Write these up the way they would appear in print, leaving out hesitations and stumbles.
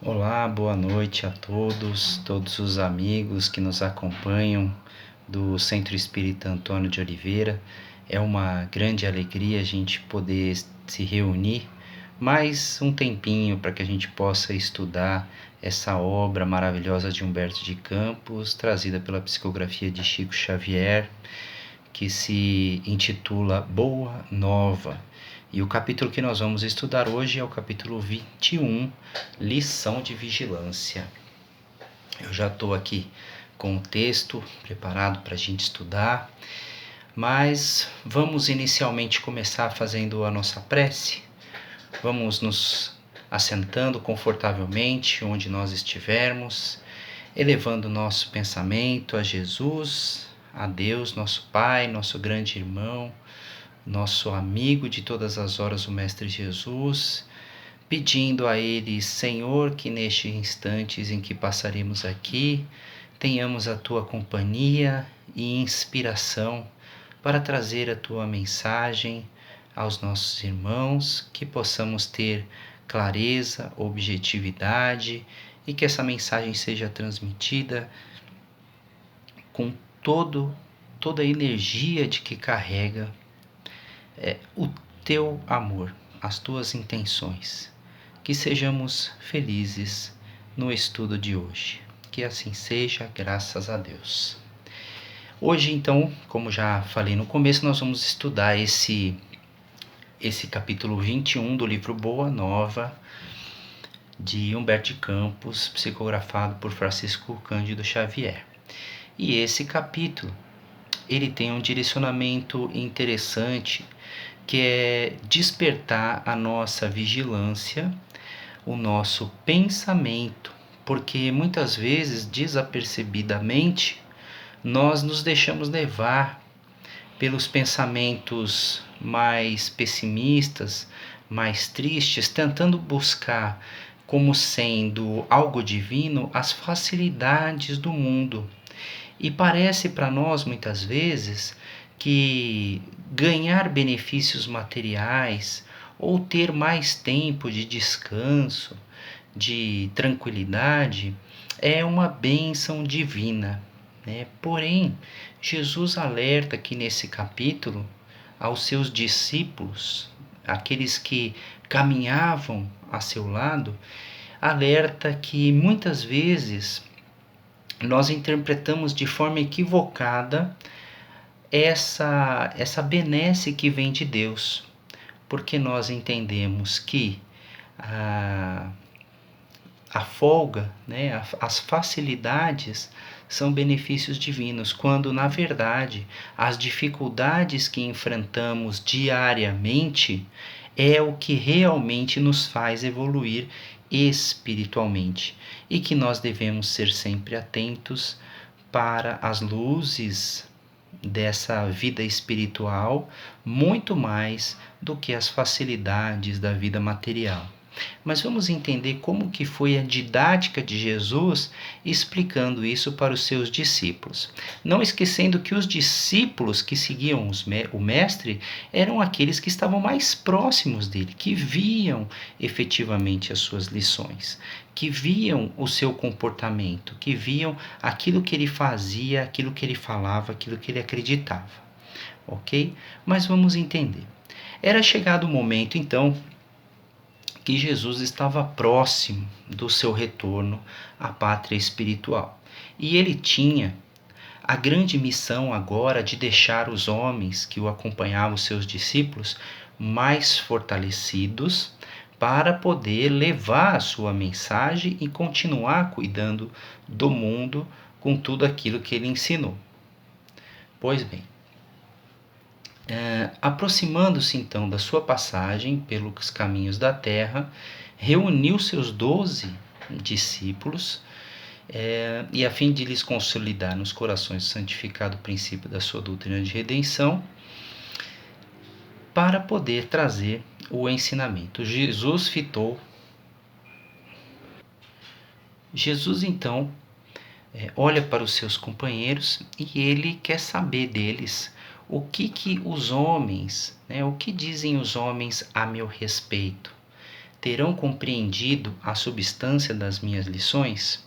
Olá, boa noite a todos os amigos que nos acompanham do Centro Espírita Antônio de Oliveira. É uma grande alegria a gente poder se reunir mais um tempinho para que a gente possa estudar essa obra maravilhosa de Humberto de Campos, trazida pela psicografia de Chico Xavier, que se intitula Boa Nova. E o capítulo que nós vamos estudar hoje é o capítulo 21, Lição de Vigilância. Eu já estou aqui com o texto preparado para a gente estudar, mas vamos inicialmente começar fazendo a nossa prece. Vamos nos assentando confortavelmente onde nós estivermos, elevando nosso pensamento a Jesus, a Deus, nosso Pai, nosso grande irmão, nosso amigo de todas as horas, o Mestre Jesus, pedindo a Ele, Senhor, que nestes instantes em que passaremos aqui, tenhamos a Tua companhia e inspiração para trazer a Tua mensagem aos nossos irmãos, que possamos ter clareza, objetividade e que essa mensagem seja transmitida com toda a energia de que carrega o teu amor, as tuas intenções. Que sejamos felizes no estudo de hoje. Que assim seja, graças a Deus. Hoje, então, como já falei no começo, nós vamos estudar esse capítulo 21 do livro Boa Nova, de Humberto de Campos, psicografado por Francisco Cândido Xavier. E esse capítulo, ele tem um direcionamento interessante, que é despertar a nossa vigilância, o nosso pensamento, porque muitas vezes, desapercebidamente, nós nos deixamos levar pelos pensamentos mais pessimistas, mais tristes, tentando buscar como sendo algo divino as facilidades do mundo. E parece para nós, muitas vezes, que ganhar benefícios materiais ou ter mais tempo de descanso, de tranquilidade, é uma bênção divina, né? Porém, Jesus alerta aqui nesse capítulo aos seus discípulos, aqueles que caminhavam a seu lado, alerta que muitas vezes nós interpretamos de forma equivocada essa benesse que vem de Deus, porque nós entendemos que a folga, né, as facilidades são benefícios divinos, quando na verdade as dificuldades que enfrentamos diariamente é o que realmente nos faz evoluir espiritualmente, e que nós devemos ser sempre atentos para as luzes dessa vida espiritual, muito mais do que as facilidades da vida material. Mas vamos entender como que foi a didática de Jesus explicando isso para os seus discípulos. Não esquecendo que os discípulos que seguiam o mestre eram aqueles que estavam mais próximos dele, que viam efetivamente as suas lições, que viam o seu comportamento, que viam aquilo que ele fazia, aquilo que ele falava, aquilo que ele acreditava. Ok? Mas vamos entender. Era chegado o momento, então, que Jesus estava próximo do seu retorno à pátria espiritual. E ele tinha a grande missão agora de deixar os homens que o acompanhavam, os seus discípulos, mais fortalecidos para poder levar a sua mensagem e continuar cuidando do mundo com tudo aquilo que ele ensinou. Pois bem, aproximando-se então da sua passagem pelos caminhos da terra, reuniu seus 12 discípulos e a fim de lhes consolidar nos corações o santificado princípio da sua doutrina de redenção, para poder trazer o ensinamento. Jesus então olha para os seus companheiros e ele quer saber deles o que os homens, o que dizem os homens a meu respeito. terão compreendido a substância das minhas lições?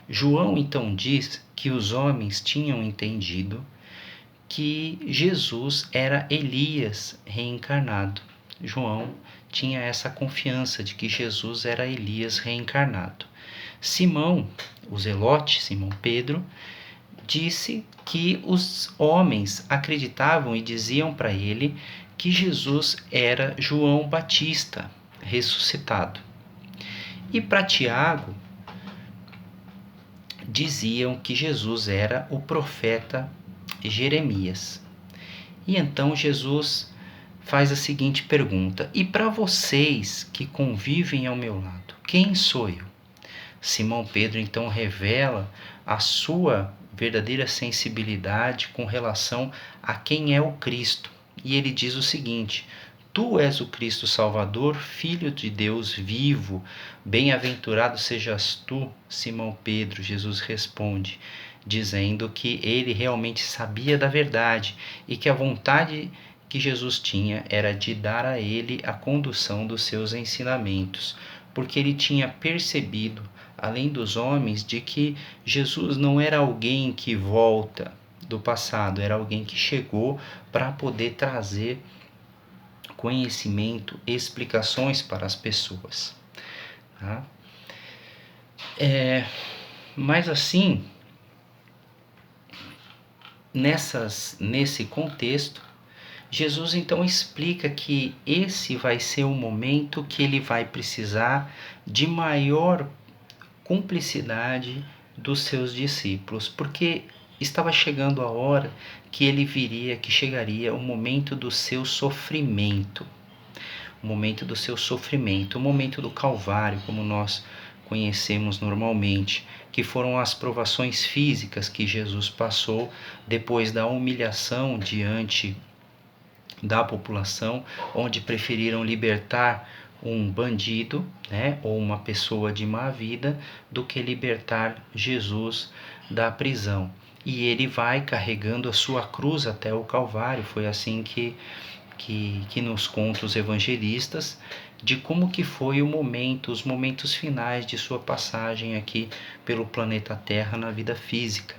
João então diz que os homens tinham entendido que Jesus era Elias reencarnado. João tinha essa confiança de que Jesus era Elias reencarnado. Simão, o zelote, Simão Pedro, disse que os homens acreditavam e diziam para ele que Jesus era João Batista ressuscitado. E para Tiago, diziam que Jesus era o profeta Jeremias. E então Jesus faz a seguinte pergunta: e para vocês que convivem ao meu lado, quem sou eu? Simão Pedro então revela a sua verdadeira sensibilidade com relação a quem é o Cristo. E ele diz o seguinte: tu és o Cristo Salvador, Filho de Deus vivo. Bem-aventurado sejas tu, Simão Pedro. Jesus responde, dizendo que ele realmente sabia da verdade e que a vontade que Jesus tinha era de dar a ele a condução dos seus ensinamentos, porque ele tinha percebido, além dos homens, de que Jesus não era alguém que volta do passado, era alguém que chegou para poder trazer conhecimento, explicações para as pessoas. Tá? Mas assim, nesse contexto, Jesus então explica que esse vai ser o momento que ele vai precisar de maior cumplicidade dos seus discípulos, porque estava chegando a hora que chegaria o momento do seu sofrimento, o momento do seu sofrimento, o momento do Calvário, como nós conhecemos normalmente, que foram as provações físicas que Jesus passou depois da humilhação diante da população, onde preferiram libertar um bandido, né, ou uma pessoa de má vida, do que libertar Jesus da prisão. E ele vai carregando a sua cruz até o Calvário. Foi assim que nos conta os evangelistas, de como que foi os momentos finais de sua passagem aqui pelo planeta Terra na vida física.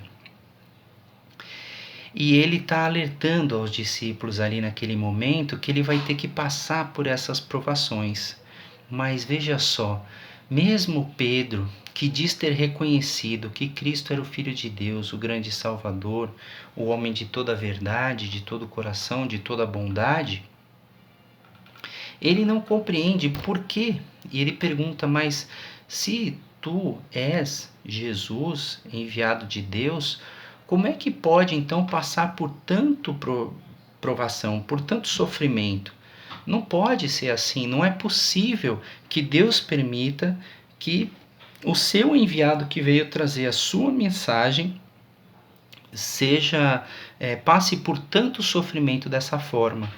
E ele está alertando aos discípulos ali naquele momento que ele vai ter que passar por essas provações. Mas veja só, mesmo Pedro, que diz ter reconhecido que Cristo era o Filho de Deus, o grande Salvador, o homem de toda a verdade, de todo o coração, de toda a bondade, ele não compreende por quê. E ele pergunta, mas se tu és Jesus, enviado de Deus, como é que pode então passar por tanto provação, por tanto sofrimento? Não pode ser assim, não é possível que Deus permita que o seu enviado que veio trazer a sua mensagem passe por tanto sofrimento dessa forma.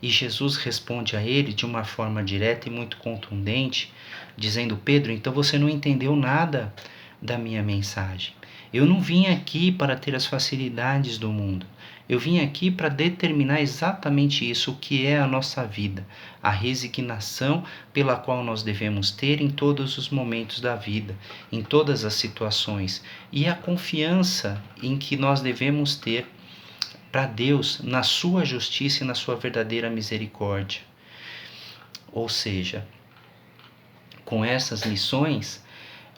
E Jesus responde a ele de uma forma direta e muito contundente, dizendo: Pedro, então você não entendeu nada da minha mensagem. Eu não vim aqui para ter as facilidades do mundo. Eu vim aqui para determinar exatamente isso, o que é a nossa vida, a resignação pela qual nós devemos ter em todos os momentos da vida, em todas as situações, e a confiança em que nós devemos ter para Deus na sua justiça e na sua verdadeira misericórdia. Ou seja, com essas lições,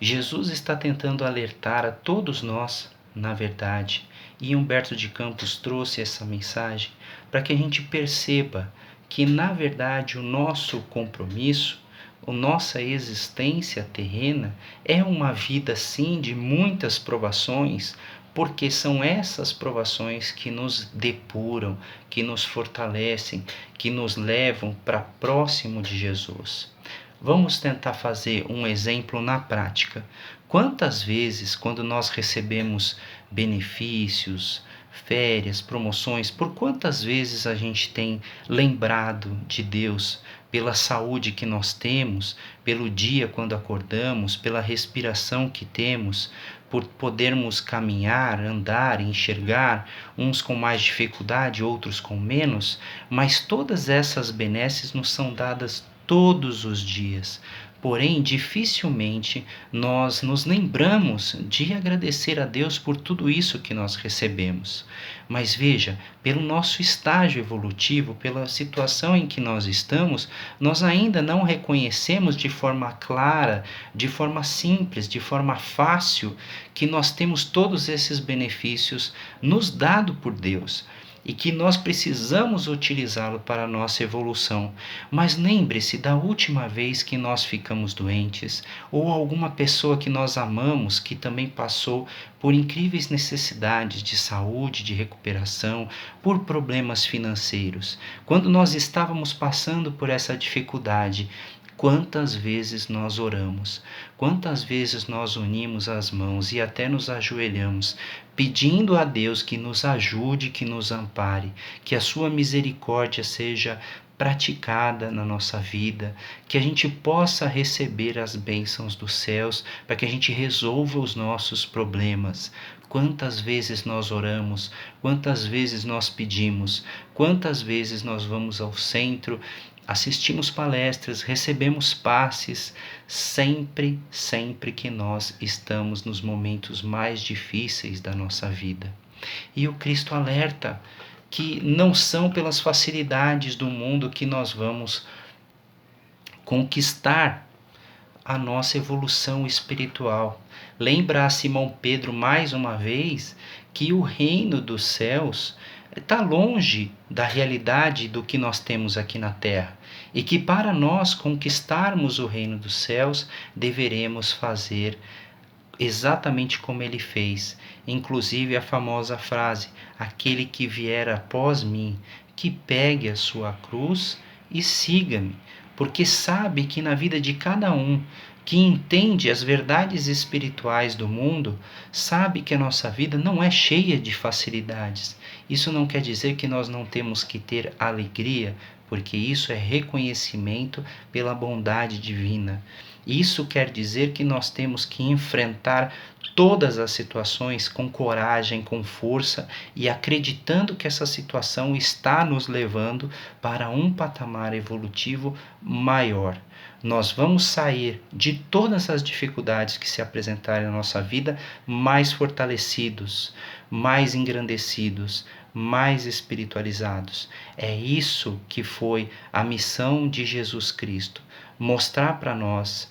Jesus está tentando alertar a todos nós, na verdade, e Humberto de Campos trouxe essa mensagem para que a gente perceba que, na verdade, o nosso compromisso, a nossa existência terrena é uma vida, sim, de muitas provações, porque são essas provações que nos depuram, que nos fortalecem, que nos levam para próximo de Jesus. Vamos tentar fazer um exemplo na prática. Quantas vezes, quando nós recebemos benefícios, férias, promoções, por quantas vezes a gente tem lembrado de Deus pela saúde que nós temos, pelo dia quando acordamos, pela respiração que temos, por podermos caminhar, andar, enxergar, uns com mais dificuldade, outros com menos, mas todas essas benesses nos são dadas todos os dias. Porém, dificilmente nós nos lembramos de agradecer a Deus por tudo isso que nós recebemos. Mas veja, pelo nosso estágio evolutivo, pela situação em que nós estamos, nós ainda não reconhecemos de forma clara, de forma simples, de forma fácil, que nós temos todos esses benefícios nos dados por Deus e que nós precisamos utilizá-lo para a nossa evolução. Mas lembre-se da última vez que nós ficamos doentes, ou alguma pessoa que nós amamos que também passou por incríveis necessidades de saúde, de recuperação, por problemas financeiros. Quando nós estávamos passando por essa dificuldade, quantas vezes nós oramos, quantas vezes nós unimos as mãos e até nos ajoelhamos, pedindo a Deus que nos ajude, que nos ampare, que a sua misericórdia seja praticada na nossa vida, que a gente possa receber as bênçãos dos céus, para que a gente resolva os nossos problemas. Quantas vezes nós oramos, quantas vezes nós pedimos, quantas vezes nós vamos ao centro, assistimos palestras, recebemos passes, sempre que nós estamos nos momentos mais difíceis da nossa vida. E o Cristo alerta que não são pelas facilidades do mundo que nós vamos conquistar a nossa evolução espiritual. Lembra a Simão Pedro mais uma vez que o reino dos céus está longe da realidade do que nós temos aqui na terra e que para nós conquistarmos o reino dos céus deveremos fazer exatamente como ele fez, inclusive a famosa frase: aquele que vier após mim, que pegue a sua cruz e siga-me, porque sabe que na vida de cada um que entende as verdades espirituais do mundo, sabe que a nossa vida não é cheia de facilidades. Isso não quer dizer que nós não temos que ter alegria, porque isso é reconhecimento pela bondade divina. Isso quer dizer que nós temos que enfrentar todas as situações com coragem, com força e acreditando que essa situação está nos levando para um patamar evolutivo maior. Nós vamos sair de todas as dificuldades que se apresentarem na nossa vida mais fortalecidos, mais engrandecidos, mais espiritualizados. É isso que foi a missão de Jesus Cristo, mostrar para nós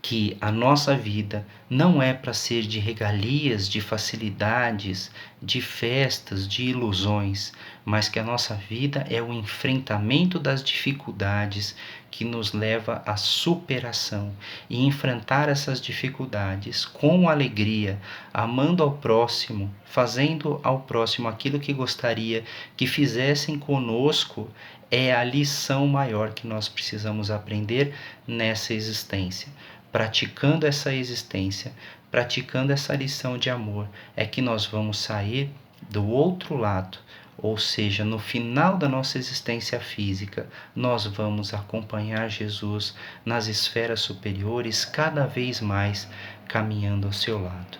que a nossa vida não é para ser de regalias, de facilidades, de festas, de ilusões, mas que a nossa vida é o enfrentamento das dificuldades que nos leva à superação e enfrentar essas dificuldades com alegria, amando ao próximo, fazendo ao próximo aquilo que gostaria que fizessem conosco, é a lição maior que nós precisamos aprender nessa existência. Praticando essa existência, praticando essa lição de amor, é que nós vamos sair do outro lado, ou seja, no final da nossa existência física, nós vamos acompanhar Jesus nas esferas superiores, cada vez mais caminhando ao seu lado.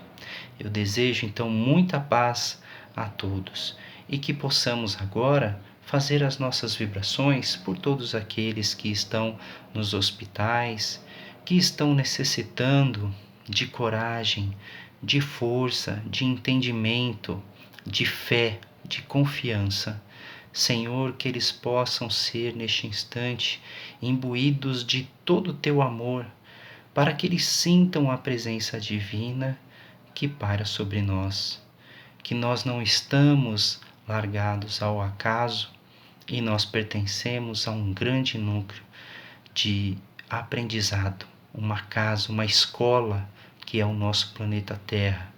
Eu desejo então muita paz a todos e que possamos agora fazer as nossas vibrações por todos aqueles que estão nos hospitais, que estão necessitando de coragem, de força, de entendimento, de fé, de confiança. Senhor, que eles possam ser neste instante imbuídos de todo o teu amor, para que eles sintam a presença divina que paira sobre nós, que nós não estamos largados ao acaso e nós pertencemos a um grande núcleo de aprendizado, uma casa, uma escola que é o nosso planeta Terra,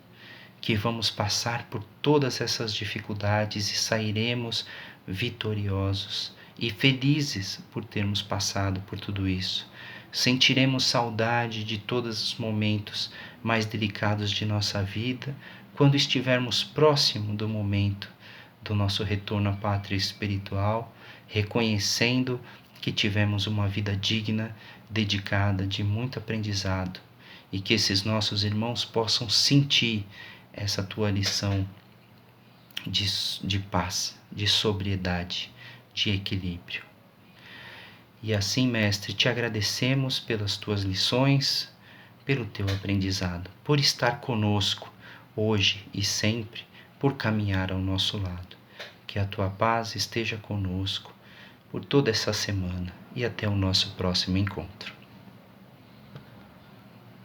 que vamos passar por todas essas dificuldades e sairemos vitoriosos e felizes por termos passado por tudo isso. Sentiremos saudade de todos os momentos mais delicados de nossa vida quando estivermos próximo do momento do nosso retorno à pátria espiritual, reconhecendo que tivemos uma vida digna, dedicada, de muito aprendizado, e que esses nossos irmãos possam sentir essa tua lição de paz, de sobriedade, de equilíbrio. E assim, Mestre, te agradecemos pelas tuas lições, pelo teu aprendizado, por estar conosco hoje e sempre, por caminhar ao nosso lado. Que a tua paz esteja conosco por toda essa semana e até o nosso próximo encontro.